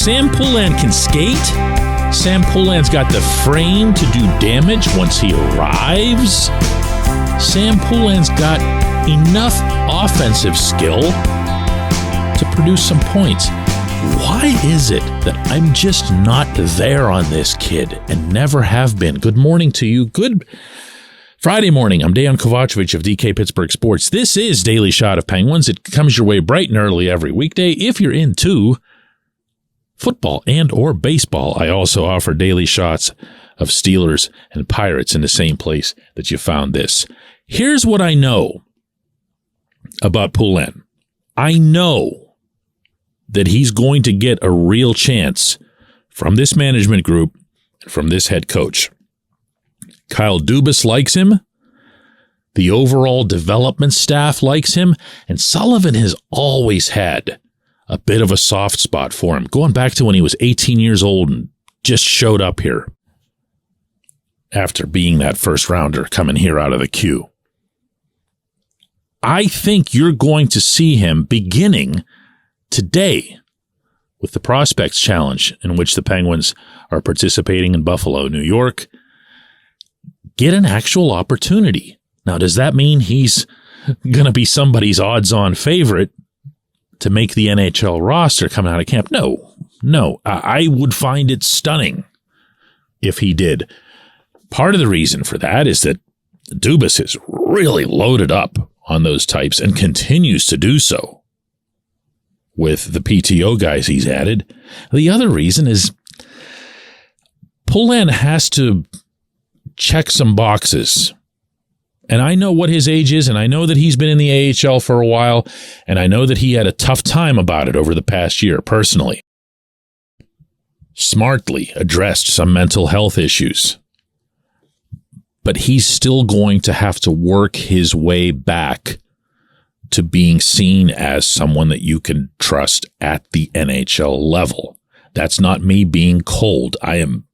Sam Poulin can skate. Sam Poulin's got the frame to do damage once he arrives. Sam Poulin's got enough offensive skill to produce some points. Why is it that I'm just not there on this kid and never have been? Good morning to you. Good Friday morning. I'm Dejan Kovacevic of DK Pittsburgh Sports. This is Daily Shot of Penguins. It comes your way bright and early every weekday. If you're into football and or baseball, I also offer daily shots of Steelers and Pirates in the same place that you found this. Here's what I know about Poulin. I know that he's going to get a real chance from this management group, from this head coach. Kyle Dubas likes him. The overall development staff likes him. And Sullivan has always had a bit of a soft spot for him, going back to when he was 18 years old and just showed up here after being that first rounder coming here out of the queue. I think you're going to see him beginning today with the Prospects Challenge, in which the Penguins are participating in Buffalo, New York, get an actual opportunity. Now, does that mean he's going to be somebody's odds-on favorite to make the NHL roster coming out of camp? No. I would find it stunning if he did. Part of the reason for that is that Dubas is really loaded up on those types and continues to do so with the PTO guys he's added. The other reason is Poulin has to check some boxes. And I know what his age is, and I know that he's been in the AHL for a while, and I know that he had a tough time about it over the past year personally. Smartly addressed some mental health issues. But he's still going to have to work his way back to being seen as someone that you can trust at the NHL level. That's not me being cold. I am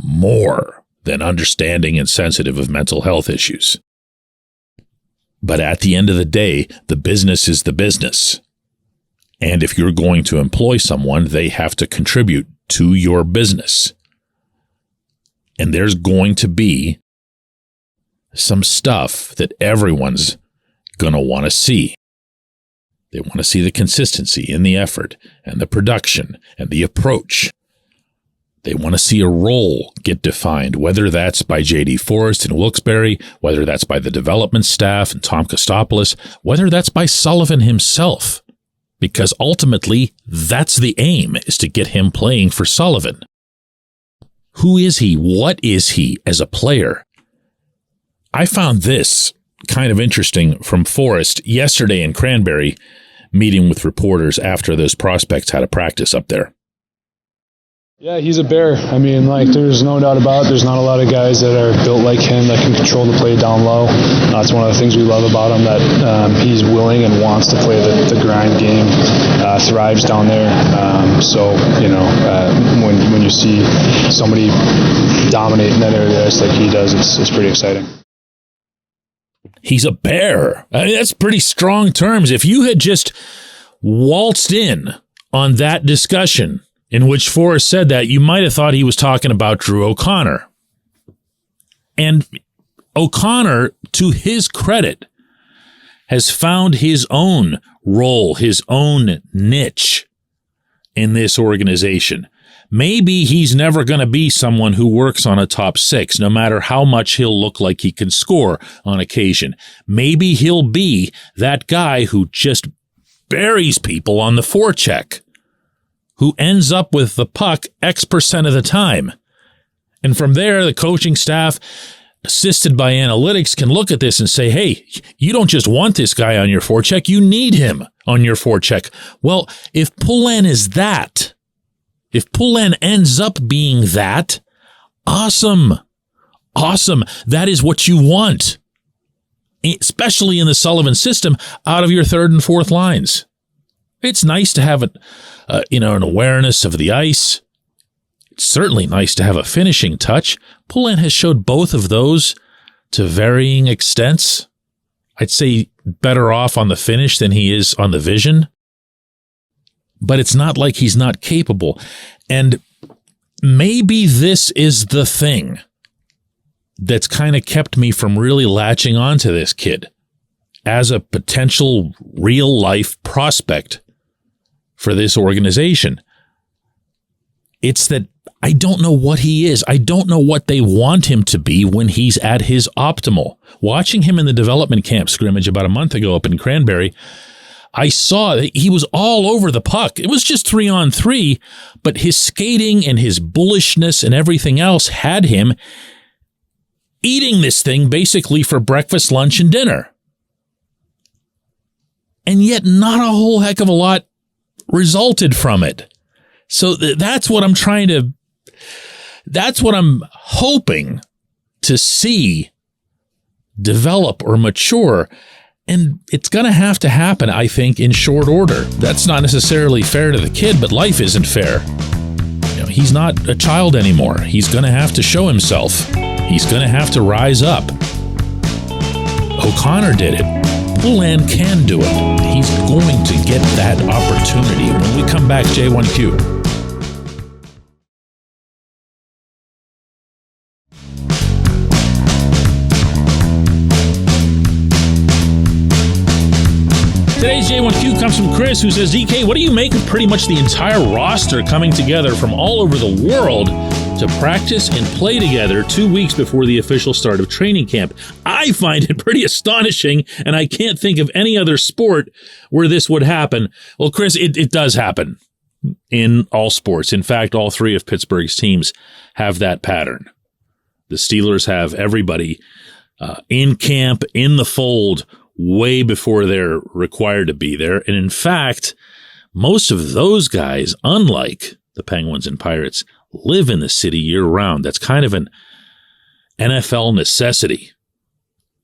more than understanding and sensitive of mental health issues. But at the end of the day, the business is the business. And if you're going to employ someone, they have to contribute to your business. And there's going to be some stuff that everyone's going to want to see. They want to see the consistency in the effort and the production and the approach. They want to see a role get defined, whether that's by J.D. Forrest and Wilkes-Barre, whether that's by the development staff and Tom Kostopoulos, whether that's by Sullivan himself, because ultimately that's the aim, is to get him playing for Sullivan. Who is he? What is he as a player? I found this kind of interesting from Forrest yesterday in Cranberry, meeting with reporters after those prospects had a practice up there. Yeah, he's a bear. I mean, there's no doubt about it. There's not a lot of guys that are built like him that can control the play down low. That's one of the things we love about him, that he's willing and wants to play the grind game, thrives down there. When you see somebody dominate in that area like he does, it's pretty exciting. He's a bear. I mean, that's pretty strong terms. If you had just waltzed in on that discussion in which Forrest said that, you might have thought he was talking about Drew O'Connor. And O'Connor, to his credit, has found his own role, his own niche in this organization. Maybe he's never going to be someone who works on a top six, no matter how much he'll look like he can score on occasion. Maybe he'll be that guy who just buries people on the forecheck, who ends up with the puck X% of the time. And from there, the coaching staff, assisted by analytics, can look at this and say, hey, you don't just want this guy on your forecheck, you need him on your forecheck. Well, if Poulin is that, if Poulin ends up being that, awesome. That is what you want, especially in the Sullivan system, out of your third and fourth lines. It's nice to have an awareness of the ice. It's certainly nice to have a finishing touch. Poulin has showed both of those to varying extents. I'd say better off on the finish than he is on the vision. but it's not like he's not capable. And maybe this is the thing that's kind of kept me from really latching onto this kid as a potential real-life prospect for this organization. It's that I don't know what he is. I don't know what they want him to be when he's at his optimal. Watching him in the development camp scrimmage about a month ago up in Cranberry, I saw that he was all over the puck. It was just 3-on-3, but his skating and his bullishness and everything else had him eating this thing basically for breakfast, lunch, and dinner. And yet not a whole heck of a lot resulted from it. So that's what I'm hoping to see develop or mature. And it's going to happen, I think, in short order. That's not necessarily fair to the kid, but life isn't fair. He's not a child anymore. He's going to have to show himself. He's going to have to rise up. O'Connor did it. Poulin can do it. He's going to get that opportunity. When we come back, J1Q. Today's J1Q comes from Chris, who says, DK, what do you make of pretty much the entire roster coming together from all over the world to practice and play together 2 weeks before the official start of training camp? I find it pretty astonishing, and I can't think of any other sport where this would happen. Well, Chris, it does happen in all sports. In fact, all three of Pittsburgh's teams have that pattern. The Steelers have everybody in camp, in the fold, way before they're required to be there. And in fact, most of those guys, unlike the Penguins and Pirates, live in the city year-round. That's kind of an NFL necessity.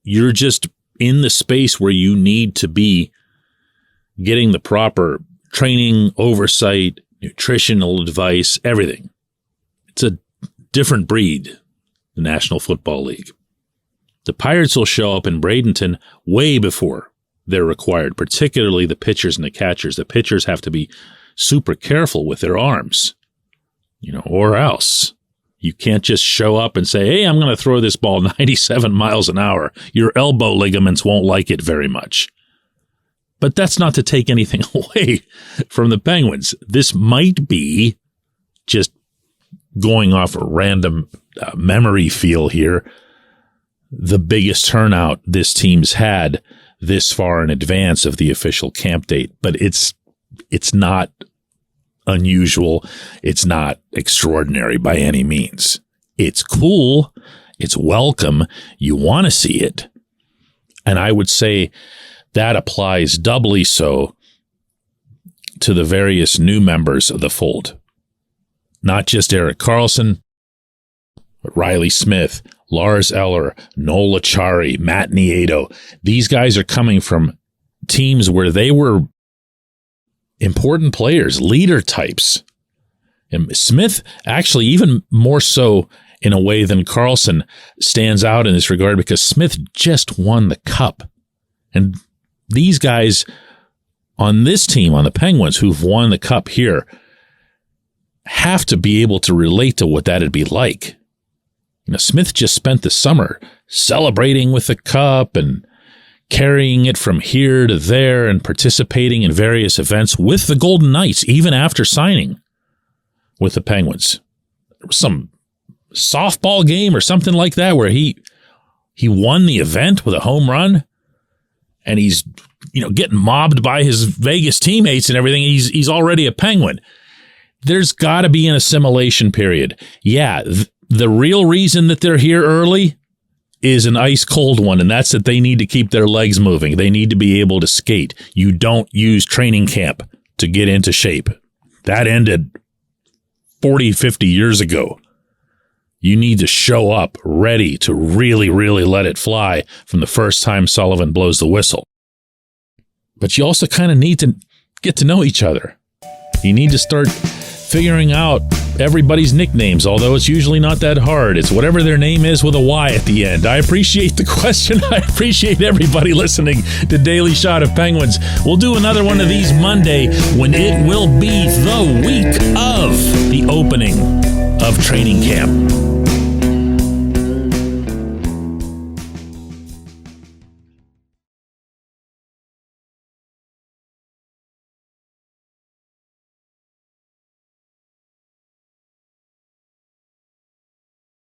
You're just in the space where you need to be getting the proper training, oversight, nutritional advice, everything. It's a different breed, the National Football League. The Pirates will show up in Bradenton way before they're required, particularly the pitchers and the catchers. The pitchers have to be super careful with their arms, or else you can't just show up and say, hey, I'm going to throw this ball 97 miles an hour. Your elbow ligaments won't like it very much. But that's not to take anything away from the Penguins. This might be, just going off a random memory feel here, the biggest turnout this team's had this far in advance of the official camp date. But it's not unusual. It's not extraordinary by any means. It's cool. It's welcome. You want to see it. And I would say that applies doubly so to the various new members of the fold. Not just Erik Karlsson, but Riley Smith, Lars Eller, Noel Acciari, Matt Nieto. These guys are coming from teams where they were important players, leader types. And Smith, actually, even more so in a way than Karlsson, stands out in this regard because Smith just won the Cup. And these guys on this team, on the Penguins, who've won the Cup here, have to be able to relate to what that'd be like. Smith just spent the summer celebrating with the Cup and carrying it from here to there and participating in various events with the Golden Knights, even after signing with the Penguins. There was some softball game or something like that where he won the event with a home run, and he's getting mobbed by his Vegas teammates and everything. He's already a Penguin. There's got to be an assimilation period. Yeah, the real reason that they're here early is an ice cold one, and that's that they need to keep their legs moving. They need to be able to skate. You don't use training camp to get into shape. That ended 40, 50 years ago. You need to show up ready to really, really let it fly from the first time Sullivan blows the whistle. But you also kind of need to get to know each other. You need to start figuring out everybody's nicknames, although it's usually not that hard. It's whatever their name is with a Y at the end. I appreciate the question. I appreciate everybody listening to Daily Shot of Penguins. We'll do another one of these Monday when it will be the week of the opening of training camp.